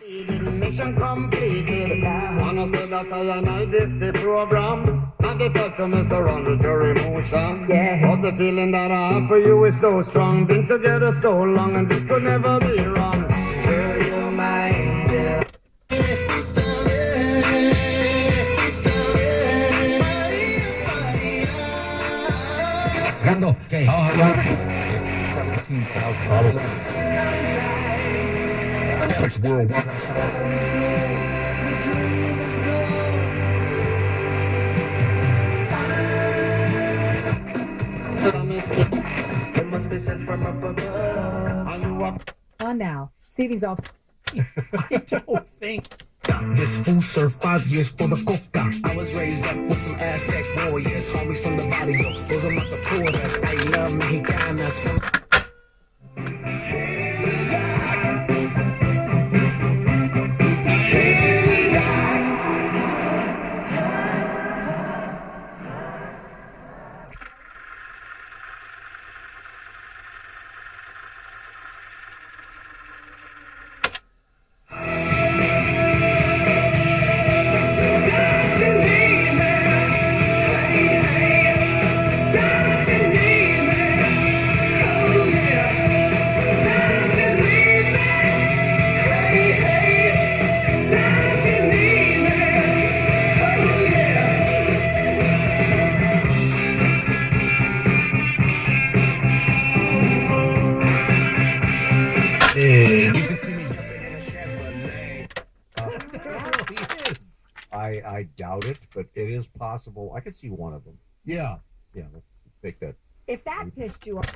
Mission completed. Wanna say that I and this the program. And the touch to mess around with your emotion. Yeah. But the feeling that I have for you is so strong. Been together so long and this could never be wrong. Girl, you're my angel. Randall, okay. $17,000. It must be sent from up above. And you are On now. See these off. I don't think this food served 5 years for the coca. I was raised up with some Aztec warriors, homies from the barrio. Those are my supporters. I love Mexicanas. You can see me in a Chevrolet. It really is. I doubt it, but it is possible. I could see one of them. Yeah. Yeah, let's make that. If that pissed you off.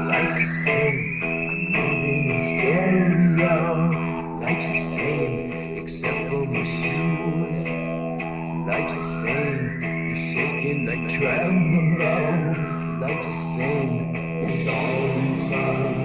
Life's the same, I'm moving in stereo. Life's the same, except for my shoes. Life's the same, you're shaking like tremolo. Life's the same, it's all inside.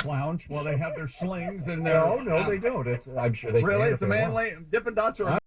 Lounge while they have their slings and their. No, they don't. I'm sure they Really? can It's if a they man want. Dippin' Dots are